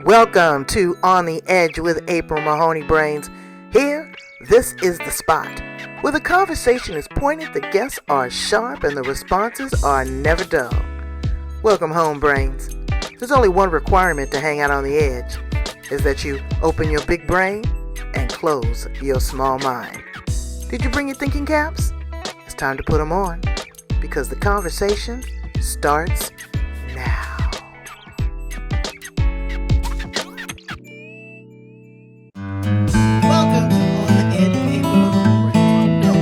Welcome to On the Edge with April Mahoney Brains. Here, this is the spot where the conversation is pointed, the guests are sharp, and the responses are never dull. Welcome home, Brains. There's only one requirement to hang out on the edge, is that you open your big brain and close your small mind. Did you bring your thinking caps? It's time to put them on, because the conversation starts now. Welcome to On the Edge of April Mahoney Brains. No,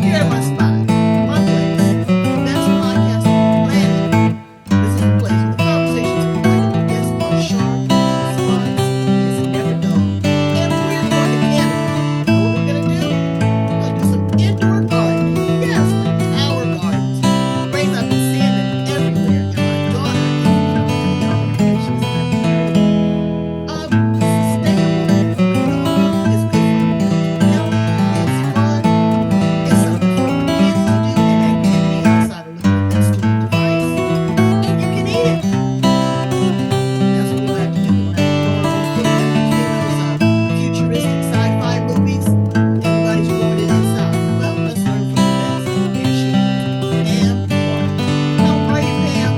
you're at my spot, my place. That's a podcast on the planet. This is a place where the conversations are pointed, the guests are sharp, the response is never dull. And we're going to Canada. You know what we're going to do? We're going to do some indoor gardening. Yes, like tower gardens. Brains, I've been seeing them everywhere, and my daughter is one of the young creations that I've sustainable, renewable is good for your mental health. It's fun. It's something for the kids to do, an activity outside of looking at that stupid device. And you can eat it. That's what we'll have to do. We'll have to grow our own food. Have you seen those futuristic sci-fi movies? Everybody's growing it inside. Well, let's learn from the best. Here she is, Pam Barg. How are you, Pam?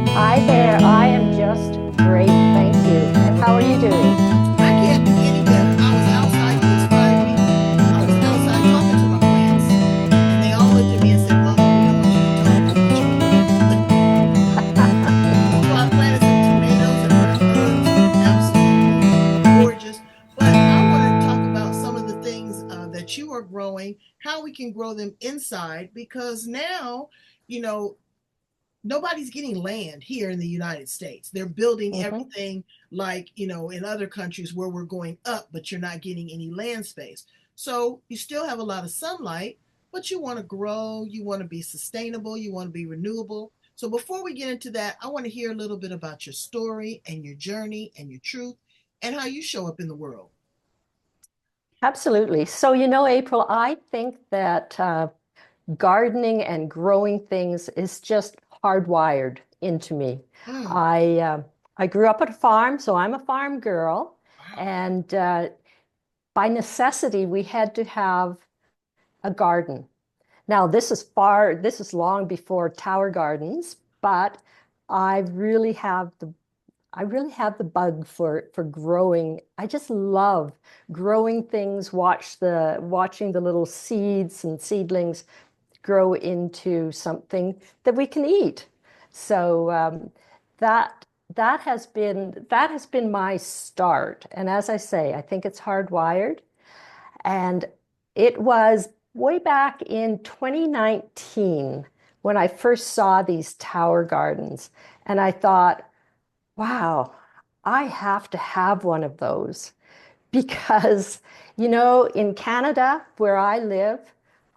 Hi there. I am just great. Thank you. And how are you doing? I can't do any better. I was outside, you inspired me. I was outside talking to my plants, and they all looked at me and said, Mama, we don't want you to talk too much. So I planted some tomatoes and herbs, absolutely gorgeous. But I want to talk about some of the things that you are growing, how we can grow them inside, because now, you know, nobody's getting land here in the United States. They're building hmm everything like, in other countries where we're going up, but you're not getting any land space. So you still have a lot of sunlight, but you want to grow, you want to be sustainable, you want to be renewable. So before we get into that, I want to hear a little bit about your story and your journey and your truth and how you show up in the world. Absolutely. So, April, I think that gardening and growing things is just hardwired into me. Mm, I grew up at a farm, so I'm a farm girl, wow. and by necessity, we had to have a garden. Now, this is long before tower gardens, but I really have the I really have the bug for growing. I just love growing things, watching the little seeds and seedlings grow into something that we can eat. So that that has been my start. And as I say, I think it's hardwired. And it was way back in 2019 when I first saw these tower gardens. And I thought, wow, I have to have one of those because, in Canada, where I live,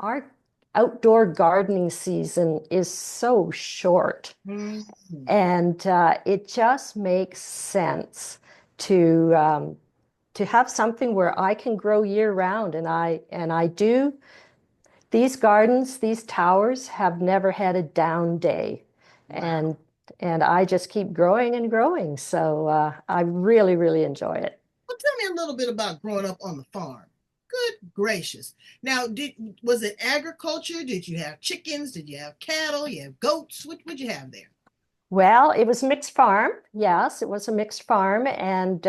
our outdoor gardening season is so short. Mm, And it just makes sense to to have something where I can grow year round, and I do. These gardens, these towers have never had a down day, wow. and I just keep growing and growing. So I really, really enjoy it. Well, tell me a little bit about growing up on the farm. Good gracious. Now, was it agriculture? Did you have chickens? Did you have cattle? You have goats? What would you have there? Well, it was a mixed farm. Yes, it was a mixed farm, and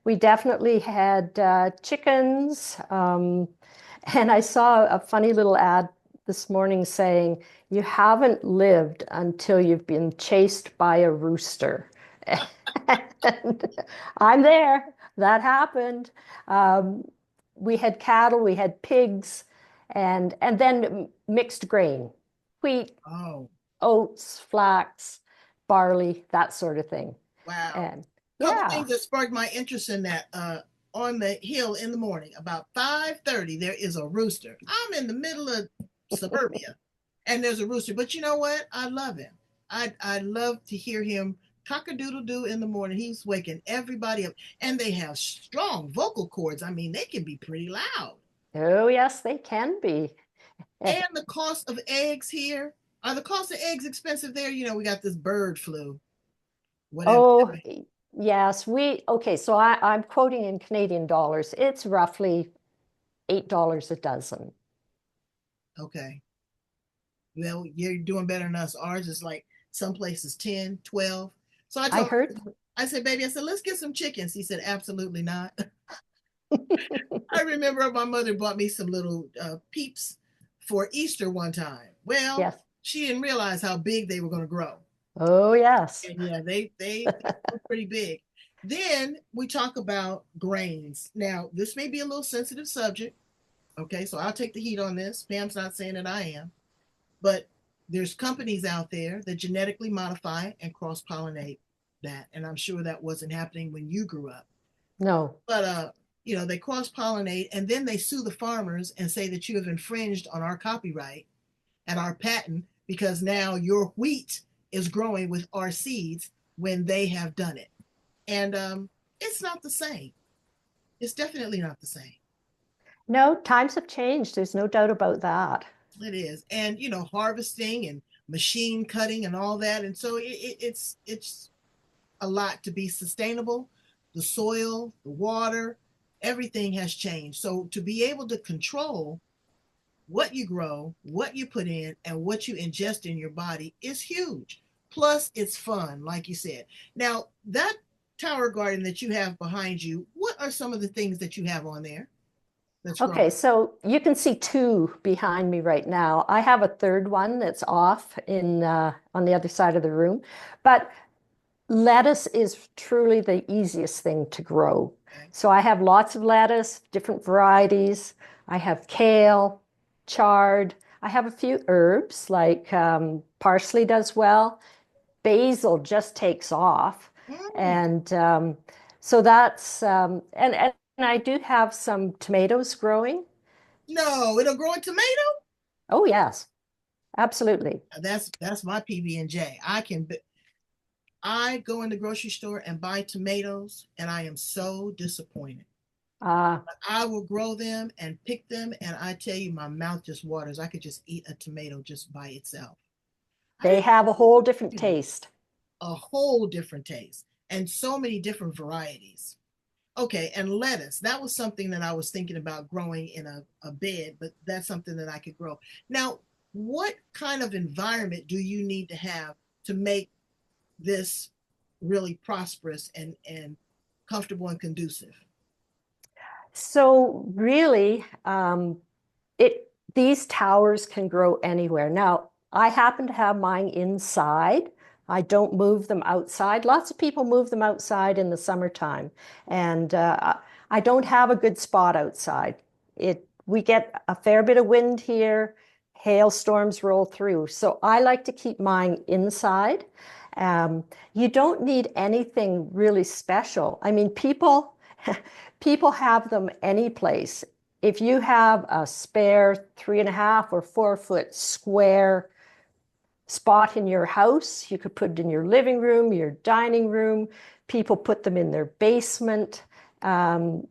we definitely had chickens. And I saw a funny little ad this morning saying, "You haven't lived until you've been chased by a rooster." And I'm there. That happened. Um, we had cattle, we had pigs, and then mixed grain, wheat, Oh, oats, flax, barley, that sort of thing. wow. And A couple yeah, things that sparked my interest in that. On the hill in the morning, about 5:30, there is a rooster. I'm in the middle of suburbia, and there's a rooster. But you know what? I love him. I love to hear him cock-a-doodle-doo in the morning. He's waking everybody up, and they have strong vocal cords. I mean, they can be pretty loud. oh yes, they can be. And the cost of eggs here, are the cost of eggs expensive there? We got this bird flu, whatever. Oh, Yes, okay, so I'm quoting in Canadian dollars. It's roughly $8 a dozen. Okay. Well, you're doing better than us. Ours is like some places 10, 12. So I I told heard. I said, baby, I said, let's get some chickens. He said, absolutely not. I remember my mother bought me some little peeps for Easter one time. Well, Yes. she didn't realize how big they were going to grow. Oh, yes. And yeah, they were pretty big. Then we talk about grains. Now, this may be a little sensitive subject. Okay, so I'll take the heat on this. Pam's not saying that I am, but there's companies out there that genetically modify and cross pollinate that. And I'm sure that wasn't happening when you grew up. No. But they cross pollinate and then they sue the farmers and say that you have infringed on our copyright and our patent because now your wheat is growing with our seeds when they have done it. And it's not the same. It's definitely not the same. No, times have changed. There's no doubt about that. It is. And harvesting and machine cutting and all that. And so it's a lot to be sustainable. The soil, the water, everything has changed. So to be able to control what you grow, what you put in, and what you ingest in your body is huge. Plus, it's fun, like you said. Now, that tower garden that you have behind you, what are some of the things that you have on there that's Okay, growing? so you can see two behind me right now. I have a third one that's off in on the other side of the room, but lettuce is truly the easiest thing to grow. Okay. So I have lots of lettuce, different varieties. I have kale, chard. I have a few herbs like parsley does well. Basil just takes off. Mm, And so that's, and I do have some tomatoes growing. no, it'll grow a tomato. Oh, yes, absolutely. That's my PB and J. I go in the grocery store and buy tomatoes, and I am so disappointed. Uh, I will grow them and pick them, and I tell you, my mouth just waters. I could just eat a tomato just by itself. I they didn't have a know whole different it was taste. a whole different taste and so many different varieties. Okay, and lettuce. That was something that I was thinking about growing in a bed, but that's something that I could grow. Now, what kind of environment do you need to have to make this really prosperous and comfortable and conducive? So really, these towers can grow anywhere. Now, I happen to have mine inside. I don't move them outside. Lots of people move them outside in the summertime, and I don't have a good spot outside. We get a fair bit of wind here, hailstorms roll through. So I like to keep mine inside. You don't need anything really special. I mean, people have them any place. If you have a spare 3.5 or 4 foot square spot in your house, you could put it in your living room, your dining room. People put them in their basement. Um,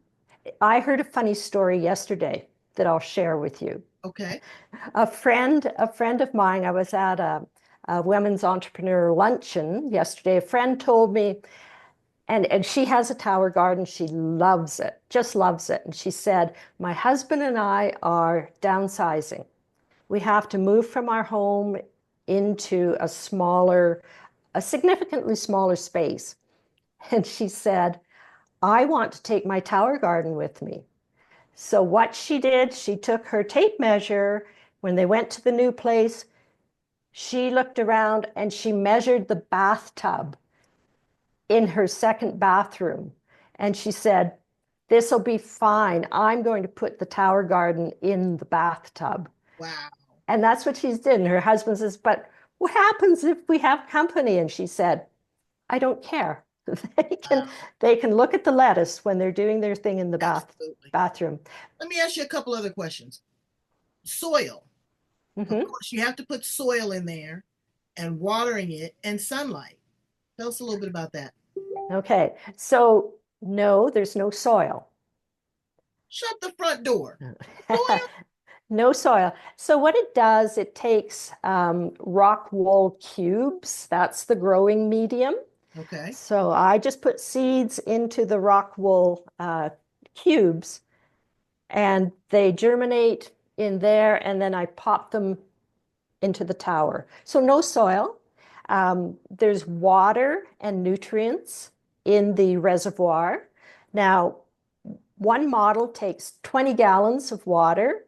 I heard a funny story yesterday that I'll share with you. Okay. A friend of mine, I was at a women's entrepreneur luncheon yesterday. A friend told me, and she has a tower garden. She loves it, just loves it. And she said, my husband and I are downsizing. We have to move from our home into a significantly smaller space. And she said, I want to take my tower garden with me. So what she did, she took her tape measure. When they went to the new place, she looked around and she measured the bathtub in her second bathroom. And she said, this will be fine. I'm going to put the tower garden in the bathtub. Wow. And that's what she's did. And her husband says, but what happens if we have company? And she said, I don't care. They can Wow. they can look at the lettuce when they're doing their thing in the Absolutely. bathroom. Let me ask you a couple other questions. Soil. Of Mhm. course, you have to put soil in there and watering it and sunlight. Tell us a little bit about that. Okay. So no, there's no soil. Shut the front door. Soil? No soil. So what it does, it takes rock wool cubes. That's the growing medium. Okay. So I just put seeds into the rock wool cubes, and they germinate in there, and then I pop them into the tower. So no soil. There's water and nutrients in the reservoir. Now, one model takes 20 gallons of water.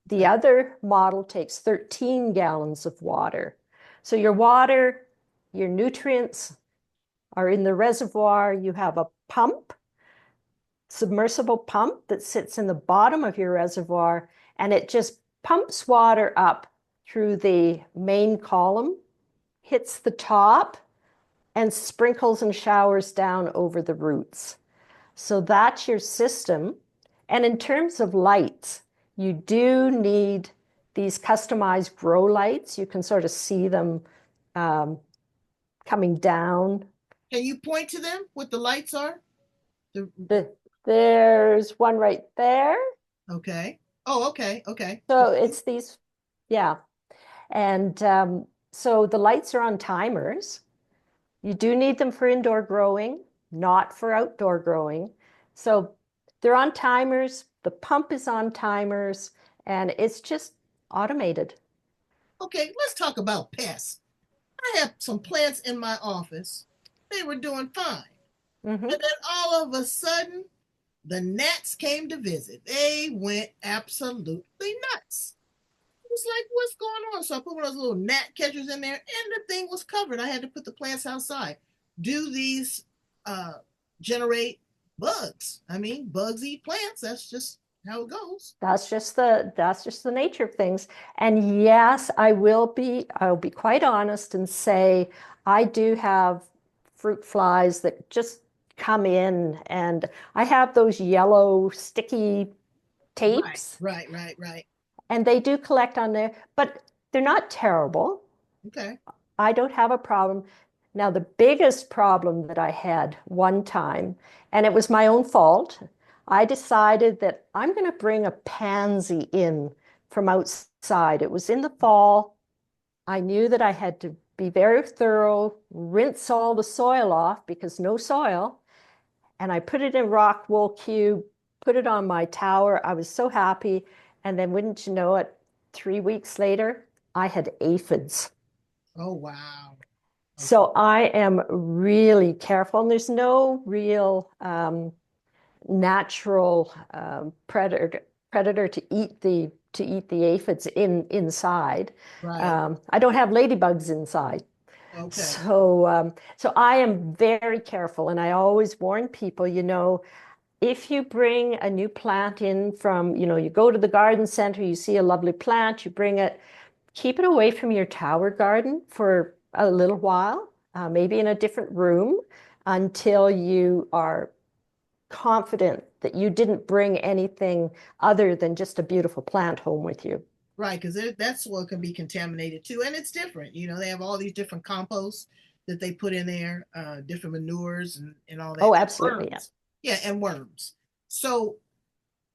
The Okay. other model takes 13 gallons of water. So your water, your nutrients are in the reservoir. You have a pump, submersible pump that sits in the bottom of your reservoir, and it just pumps water up through the main column, hits the top, and sprinkles and showers down over the roots. So that's your system. And in terms of lights, you do need these customized grow lights. You can sort of see them um, coming down. Can you point to them what the lights are? The, There's one right there. okay. Oh, okay. Okay. So it's these, yeah. And so the lights are on timers. You do need them for indoor growing, not for outdoor growing. So they're on timers, the pump is on timers, and it's just automated. Okay, let's talk about pests. I have some plants in my office. They were doing fine. Mm-hmm. And then all of a sudden, the gnats came to visit. They went absolutely nuts. It was like, what's going on? So I put one of those little gnat catchers in there, and the thing was covered. I had to put the plants outside. Do these uh, generate bugs? I mean, bugs eat plants. That's just how it goes. That's just the nature of things. And yes, I'll be quite honest and say I do have fruit flies that just come in, and I have those yellow sticky Right, tapes, right, right, right. and they do collect on there, but they're not terrible. Okay. I don't have a problem. Now, the biggest problem that I had one time, and it was my own fault, I decided that I'm going to bring a pansy in from outside. It was in the fall. I knew that I had to be very thorough, rinse all the soil off because no soil. And I put it in a rock wool cube, put it on my tower. I was so happy. And then, wouldn't you know it, 3 weeks later, I had aphids. Oh, wow. Okay. So I am really careful, and there's no real natural predator to eat the aphids inside. Right. I don't have ladybugs inside. Okay. So I am very careful, and I always warn people, if you bring a new plant in from, you go to the garden center, you see a lovely plant, you bring it, keep it away from your tower garden for a little while, maybe in a different room, until you are confident that you didn't bring anything other than just a beautiful plant home with you. Right, because that soil can be contaminated too, and it's different. They have all these different composts that they put in there, different manures and all that. Oh, And absolutely. Yeah. worms. Yeah, and worms. So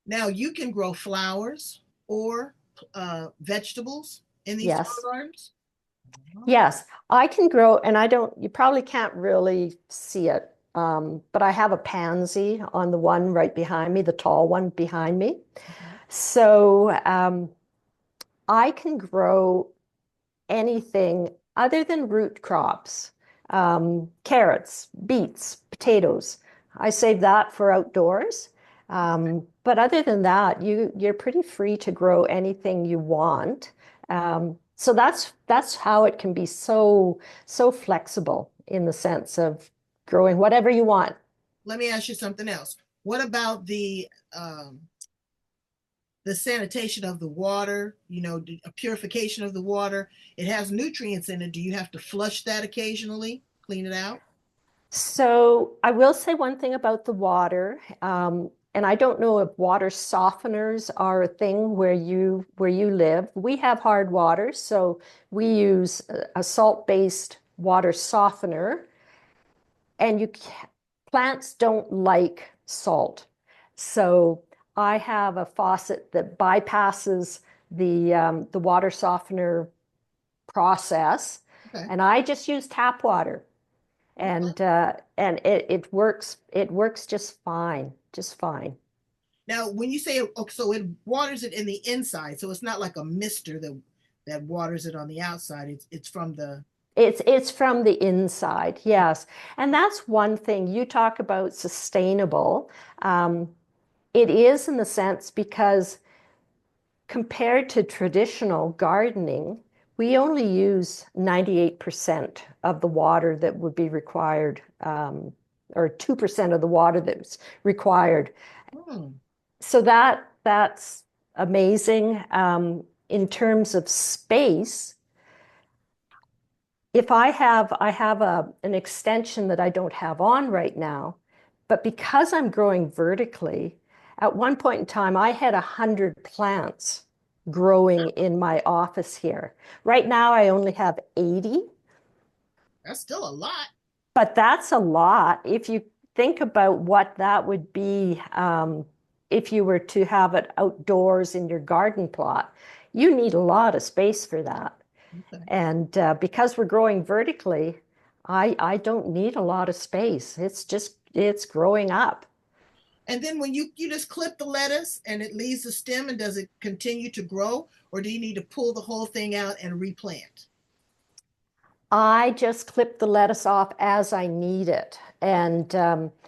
now you can grow flowers or vegetables in these soil Yes. gardens. Yes, I can grow, and you probably can't really see it, but I have a pansy on the one right behind me, the tall one behind me. Okay. So I can grow anything other than root crops, carrots, beets, potatoes. I save that for outdoors. But other than that, you're pretty free to grow anything you want. So that's how it can be so flexible in the sense of growing whatever you want. Let me ask you something else. What about the sanitation of the water, a purification of the water? It has nutrients in it. Do you have to flush that occasionally, clean it out? So I will say one thing about the water, and I don't know if water softeners are a thing where you live. We have hard water, so we use a salt-based water softener, and plants don't like salt. So I have a faucet that bypasses the water softener process, Okay. and I just use tap water. and it works just fine, just fine. Now, when you say so it waters it in the inside, so it's not like a mister that waters it on the outside. It's from the It's from the inside, yes. And that's one thing you talk about sustainable. Um, it is in the sense because compared to traditional gardening, we only use 98% of the water that would be required, or 2% of the water that's required. hmm, So that's amazing. In terms of space, if I have an extension that I don't have on right now, but because I'm growing vertically, at one point in time I had 100 plants growing in my office here. Right now I only have 80, that's still a lot. but that's a lot. If you think about what that would be, if you were to have it outdoors in your garden plot, you need a lot of space for that. Okay. And because we're growing vertically, I don't need a lot of space. It's growing up. And then when you just clip the lettuce and it leaves the stem, and does it continue to grow, or do you need to pull the whole thing out and replant? I just clip the lettuce off as I need it. And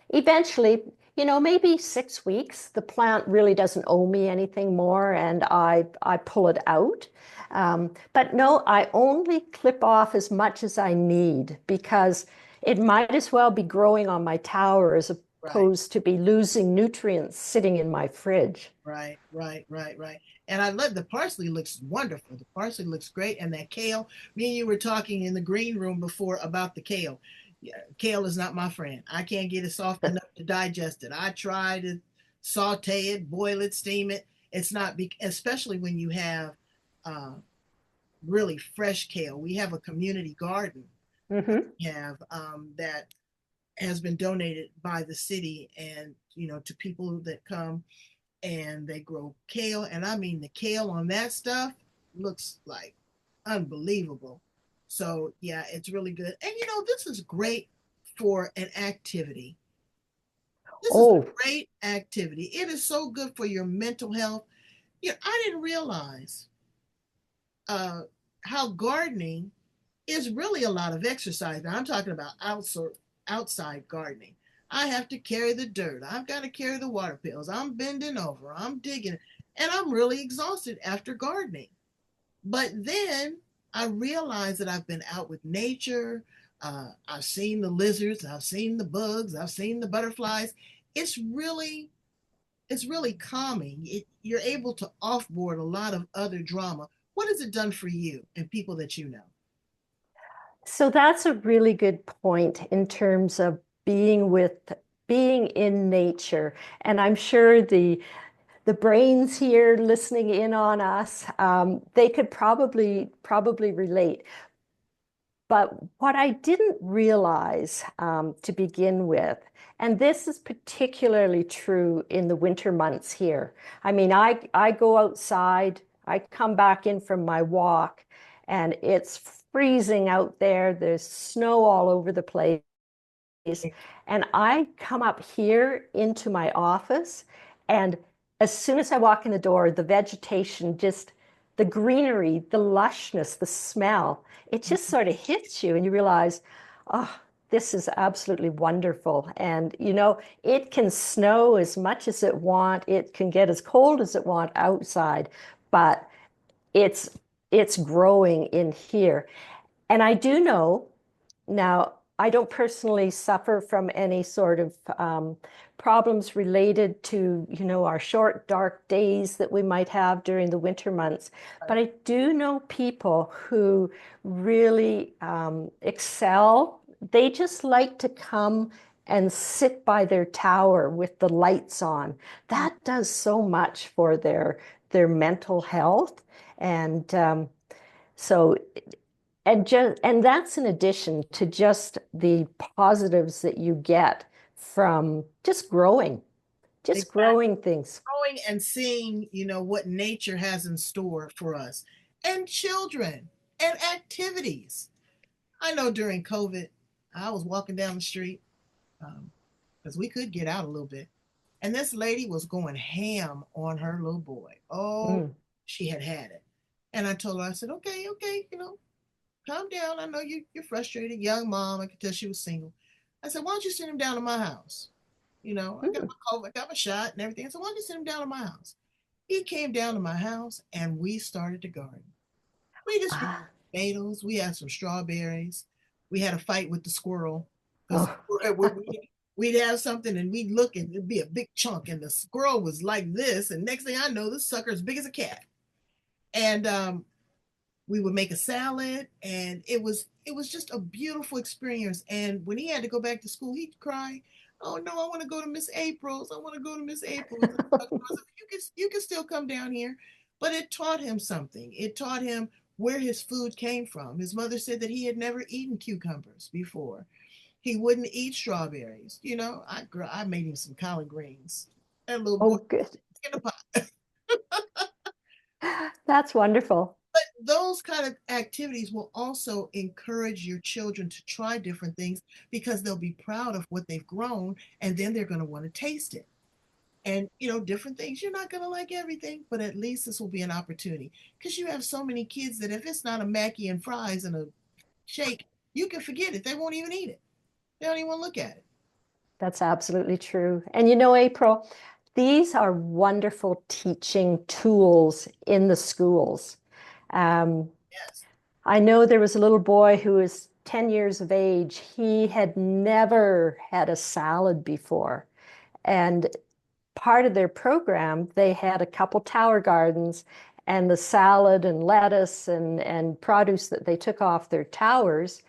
eventually, maybe 6 weeks, the plant really doesn't owe me anything more, and I pull it out. But no, I only clip off as much as I need because it might as well be growing on my tower as Right. opposed to be losing nutrients sitting in my fridge. Right. And I love the parsley looks wonderful. The parsley looks great. And that kale, me and you were talking in the green room before about the kale. Yeah, kale is not my friend. I can't get it soft enough to digest it. I try to saute it, boil it, steam it. It's not, especially when you have uh, really fresh kale. We have a community garden Hmm. we have that has been donated by the city, and to people that come and they grow kale. And I mean, the kale on that stuff looks like unbelievable. So, yeah, it's really good. And this is great for an activity. This is Oh, a great activity. It is so good for your mental health. I didn't realize uh, how gardening is really a lot of exercise. Now, I'm talking about outside gardening. I have to carry the dirt. I've got to carry the water pills. I'm bending over. I'm digging. And I'm really exhausted after gardening. But then I realized that I've been out with nature. I've seen the lizards. I've seen the bugs. I've seen the butterflies. It's really, it's really calming. You're able to offboard a lot of other drama. What has it done for you and people that you know? so that's a really good point in terms of being in nature. And I'm sure the brains here listening in on us, they could probably relate. But what I didn't realize to begin with, and this is particularly true in the winter months here. I mean, I go outside, I come back in from my walk, and it's freezing out there. There's snow all over the place. And I come up here into my office, and as soon as I walk in the door, the vegetation just, the greenery, the lushness, the smell, it just sort of hits you, and you realize, oh, this is absolutely wonderful. And it can snow as much as it want, it can get as cold as it want outside, but it's it's growing in here. And I do know now, I don't personally suffer from any sort of problems related to, our short, dark days that we might have during the winter months. But I do know people who really excel. They just like to come and sit by their tower with the lights on. That does so much for their mental health. And so and that's in addition to just the positives that you get from just Exactly. growing things. Growing and seeing, what nature has in store for us, and children and activities. I know during COVID, I was walking down the street because we could get out a little bit. And this lady was going ham on her little boy. Oh, Mm. she had it. And I told her, I said, okay, okay, calm down. I know you're frustrated, young mom. I could tell she was single. I said, why don't you send him down to my house? I got Mm. my COVID, I got my shot and everything. I said, why don't you send him down to my house? He came down to my house and we started to garden. We just grew Ah. tomatoes. We had some strawberries. We had a fight with the squirrel because Oh. we'd have something and we'd look and it'd be a big chunk and the squirrel was like this. And next thing I know, this sucker is big as a cat. And we would make a salad and it was just a beautiful experience. And when he had to go back to school, he'd cry, oh no, I want to go to Miss April's. I want to go to Miss April's. And you can still come down here. But it taught him something. It taught him where his food came from. His mother said that he had never eaten cucumbers before. He wouldn't eat strawberries. I made him some collard greens. That little boy Oh, good. in the pot. That's wonderful. Those kind of activities will also encourage your children to try different things because they'll be proud of what they've grown and then they're going to want to taste it. And different things, you're not going to like everything, but at least this will be an opportunity because you have so many kids that if it's not a Mackie and fries and a shake, you can forget it. They won't even eat it. They don't even want to look at it. That's absolutely true. And April, these are wonderful teaching tools in the schools. Um, Yes. I know there was a little boy who was 10 years of age. He had never had a salad before. And part of their program, they had a couple tower gardens, and the salad and lettuce and produce that they took off their towers,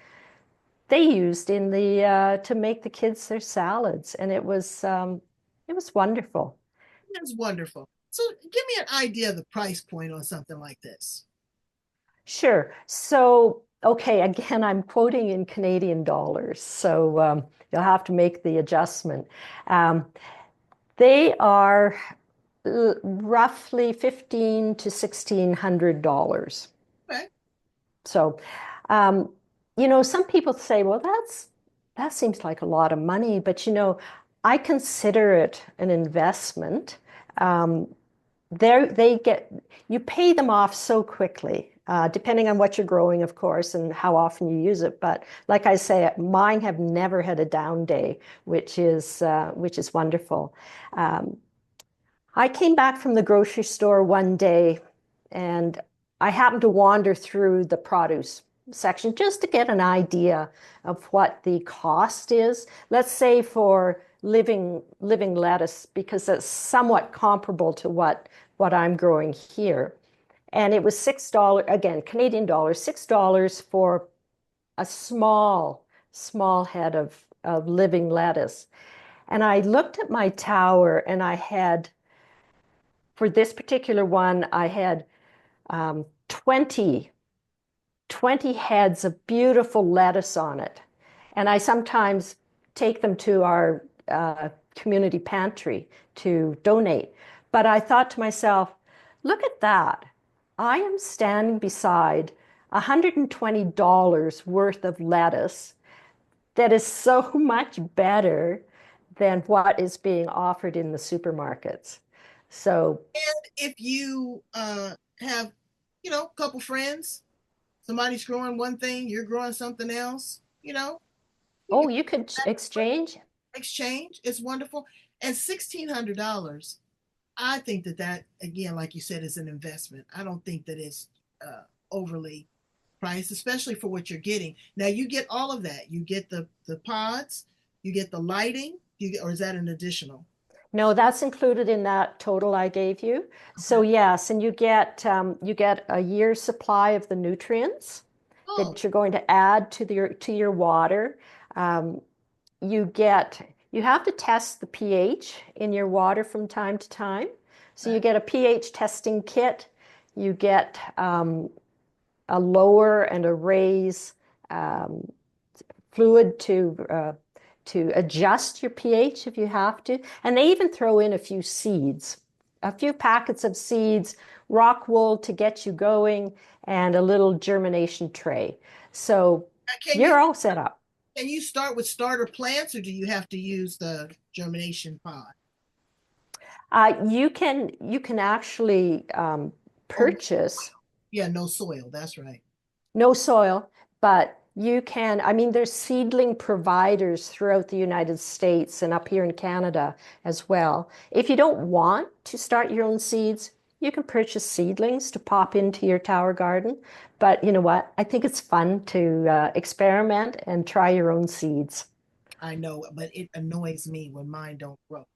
they used in the to make the kids their salads. And it was wonderful. That's wonderful. So give me an idea of the price point on something like this. Sure. So, okay, again, I'm quoting in Canadian dollars, so you'll have to make the adjustment. Um, they are roughly 15 to $1,600. Okay. So, some people say, well, that seems like a lot of money, but I consider it an investment. Um, they get you pay them off so quickly, depending on what you're growing, of course, and how often you use it. But like I say, mine have never had a down day, which is wonderful. Um, I came back from the grocery store one day and I happened to wander through the produce section just to get an idea of what the cost is. Let's say for living lettuce, because it's somewhat comparable to what I'm growing here. And it was $6, again, Canadian dollars, $6 for a small head of living lettuce. And I looked at my tower and for this particular one, I had 20 heads of beautiful lettuce on it. And I sometimes take them to our community pantry to donate. But I thought to myself, look at that. I am standing beside $120 worth of lettuce that is so much better than what is being offered in the supermarkets. So, If you have, a couple friends, somebody's growing one thing, you're growing something else, you oh, can you could exchange. exchange. It's wonderful. And $1,600, I think that again, like you said, is an investment. I don't think that it's overly priced, especially for what you're getting. Now you get all of that. You get the pods, you get the lighting, or is that an additional? No, that's included in that total I gave you. So Okay. yes, and you get a year's supply of the nutrients Oh, that you're going to add to your water. Um, you have to test the pH in your water from time to time. So you okay. get a pH testing kit. You get a lower and a raise um, fluid to adjust your pH if you have to. And they even throw in a few seeds, a few packets of seeds, rock wool to get you going, and a little germination tray. So Can you you're all set up. Can you start with starter plants or do you have to use the germination pod? You can actually Oh, purchase yeah, no soil. That's right. no soil, but you can, I mean, there's seedling providers throughout the United States and up here in Canada as well. If you don't want to start your own seeds, you can purchase seedlings to pop into your tower garden. But you know what? I think it's fun to experiment and try your own seeds. I know, but it annoys me when mine don't grow.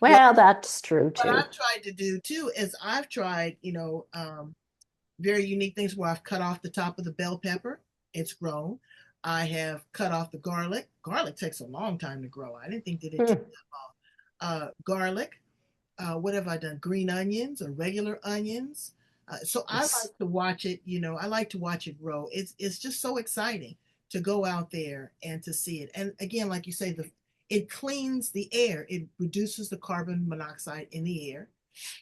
What Well, that's true what too. I've tried to do too is I've tried, very unique things where I've cut off the top of the bell pepper. It's grown. I have cut off the garlic. Garlic takes a long time to grow. I didn't think that it took Hmm. that long. Garlic. What have I done? Green onions or regular onions. So I Yes. like to watch it. I like to watch it grow. It's just so exciting to go out there and to see it. And again, like you say, it cleans the air. It reduces the carbon monoxide in the air.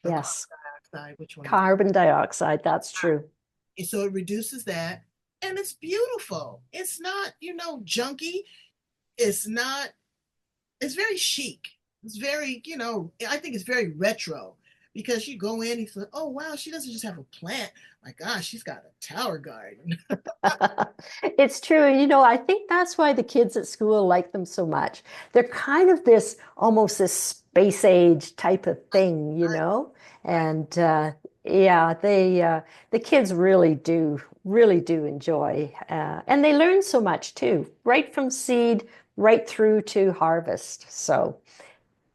Or carbon Yes. dioxide, which one is Carbon dioxide, that's true. it? So it reduces that, and it's beautiful. It's not, junky. It's not it's very chic. It's very, I think it's very retro because you go in and you say, oh, wow, she doesn't just have a plant. My gosh, she's got a tower garden. It's true. I think that's why the kids at school like them so much. They're kind of this almost this space age type of thing, Right. And yeah, the kids really do enjoy, and they learn so much too, right from seed right through to harvest. So.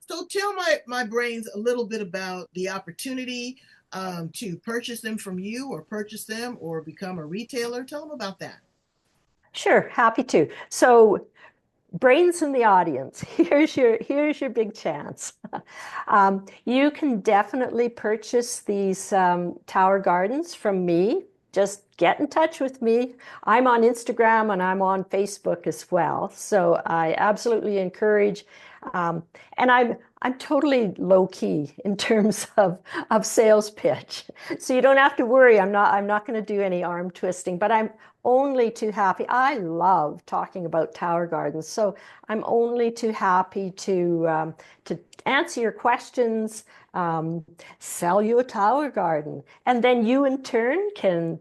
So tell my brains a little bit about the opportunity to purchase them from you or purchase them or become a retailer. Tell them about that. Sure, happy to. So, brains in the audience, here's your big chance. You can definitely purchase these tower gardens from me. Just get in touch with me. I'm on Instagram and I'm on Facebook as well. So I absolutely encourage, um, and I'm totally low key in terms of sales pitch. So you don't have to worry. I'm not going to do any arm twisting, but I'm only too happy. I love talking about tower gardens. So I'm only too happy to answer your questions, um, sell you a tower garden, and then you in turn can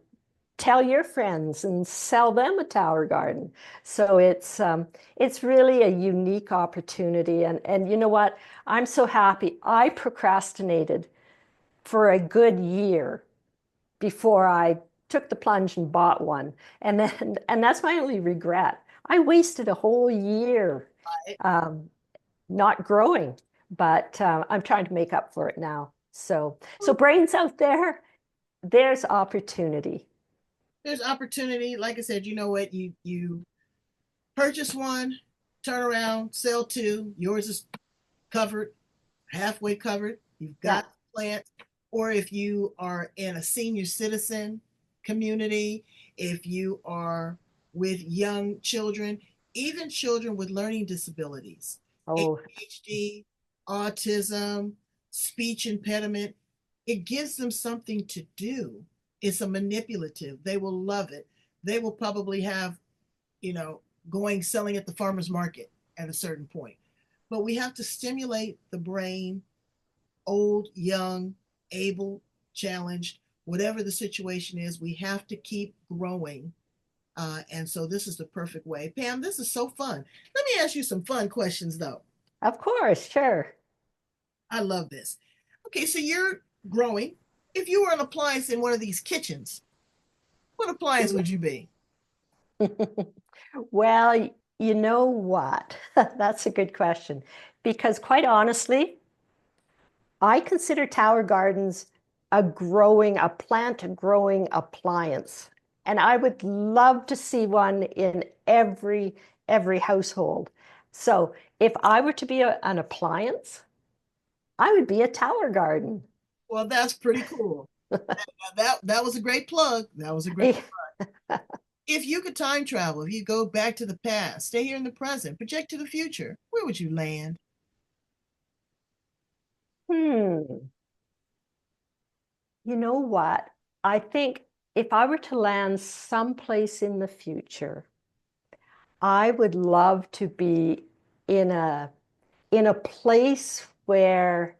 tell your friends and sell them a tower garden. So it's really a unique opportunity. And you know what? I'm so happy. I procrastinated for a good year before I took the plunge and bought one. And that's my only regret. I wasted a whole year um, not growing, but I'm trying to make up for it now. So brains out there, there's opportunity. There's opportunity. Like I said, you know what? You purchase one, turn around, sell two. Yours is covered, halfway covered. You've Yeah. got plants. Or if you are in a senior citizen community, if you are with young children, even children with learning disabilities, Oh, ADHD, autism, speech impediment, it gives them something to do. It's a manipulative. They will love it. They will probably have, you know, going selling at the farmer's market at a certain point. But we have to stimulate the brain, old, young, able, challenged, whatever the situation is, we have to keep growing. And so this is the perfect way. Pam, this is so fun. Let me ask you some fun questions, though. of course, sure. I love this. Okay, so you're growing. If you were an appliance in one of these kitchens, what appliance would you be? Well, you know what? That's a good question. Because quite honestly, I consider tower gardens a plant growing appliance. And I would love to see one in every household. So if I were to be an appliance, I would be a tower garden. Well, that's pretty cool. That was a great plug. That was a great. If you could time travel, if you go back to the past, stay here in the present, project to the future, where would you land? Hmm. You know what? I think if I were to land someplace in the future, I would love to be in a place where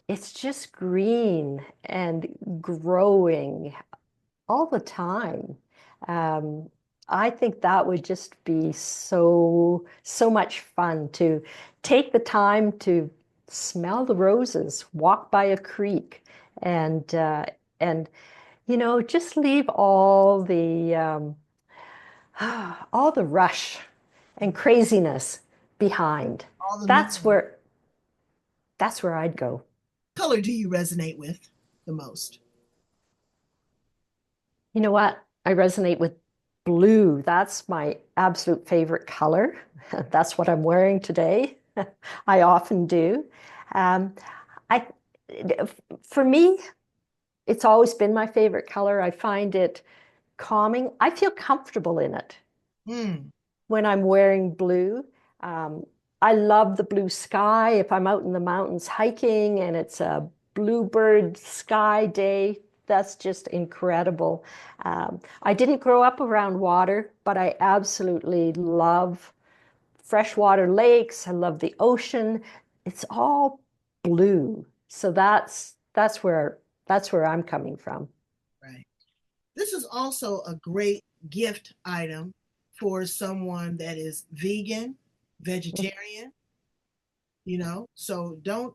it's just green and growing all the time. Um, I think that would just be so much fun to take the time to smell the roses, walk by a creek, and and just leave all the rush and craziness behind. All the That's noise. where that's where I'd go. Color do you resonate with the most? You know what? I resonate with blue. That's my absolute favorite color. That's what I'm wearing today. I often do. Um, I, for me, it's always been my favorite color. I find it calming. I feel comfortable in it Hmm. when I'm wearing blue. Um, I love the blue sky. If I'm out in the mountains hiking and it's a bluebird sky day, that's just incredible. I didn't grow up around water, but I absolutely love freshwater lakes. I love the ocean. It's all blue. So that's where I'm coming from. Right. This is also a great gift item for someone that is vegan, vegetarian, so don't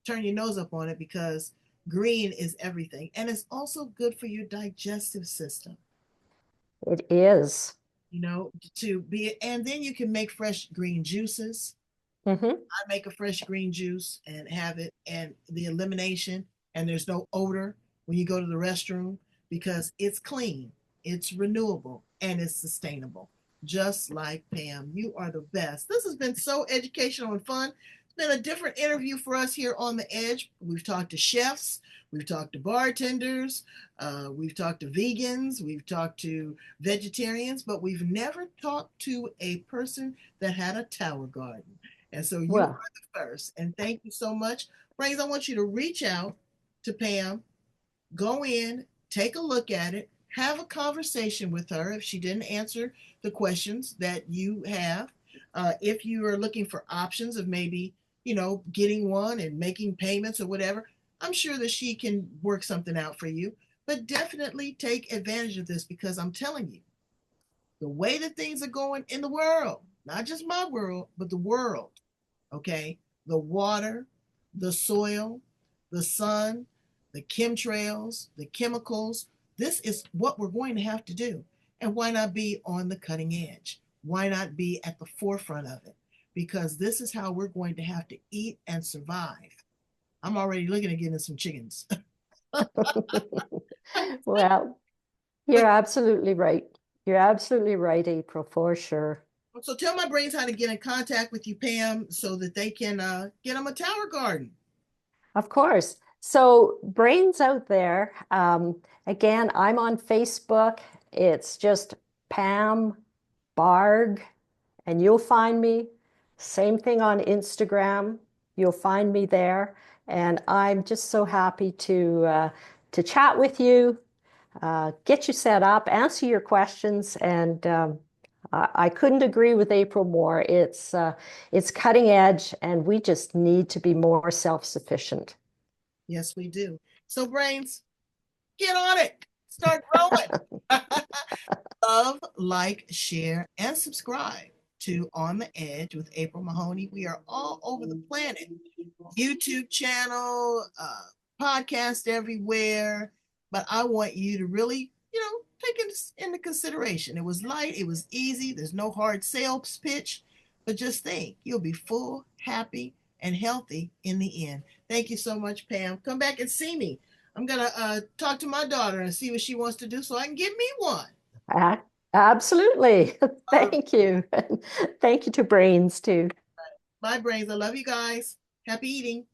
turn your nose up on it because green is everything. And it's also good for your digestive system, It is. to be, and then you can make fresh green juices. Hmm. I make a fresh green juice and have it, and the elimination, and there's no odor when you go to the restroom because it's clean, it's renewable, and it's sustainable. Just like Pam, you are the best. This has been so educational and fun. It's been a different interview for us here on the Edge. We've talked to chefs, we've talked to bartenders, we've talked to vegans, we've talked to vegetarians, but we've never talked to a person that had a tower garden. And so you Well, are the first. And thank you so much. Brains, I want you to reach out to Pam, go in, take a look at it, have a conversation with her if she didn't answer the questions that you have. If you are looking for options of maybe, getting one and making payments or whatever, I'm sure that she can work something out for you. But definitely take advantage of this because I'm telling you, the way that things are going in the world, not just my world, but the world, okay? The water, the soil, the sun, the chemtrails, the chemicals. This is what we're going to have to do. And why not be on the cutting edge? Why not be at the forefront of it? Because this is how we're going to have to eat and survive. I'm already looking at getting some chickens. well, you're But absolutely right. You're absolutely right, April, for sure. so tell my brains how to get in contact with you, Pam, so that they can get them a tower garden. Of course. So, brains out there, again, I'm on Facebook. It's just Pam Barg, and you'll find me. Same thing on Instagram. You'll find me there. And I'm just so happy to chat with you, get you set up, answer your questions, and I couldn't agree with April more. It's cutting edge, and we just need to be more self-sufficient. Yes, we do. So, brains, get on it. Start growing. Love, like, share, and subscribe to On the Edge with April Mahoney. We are all over the planet. YouTube channel, podcast everywhere. But I want you to really, take it into consideration. It was light, it was easy, there's no hard sales pitch. But just think, you'll be full, happy, and healthy in the end. Thank you so much, Pam. Come back and see me. I'm going to talk to my daughter and see what she wants to do so I can get me one. A- Absolutely. All right. Thank you. Thank you to Brains too. Bye, brains. I love you guys. Happy eating.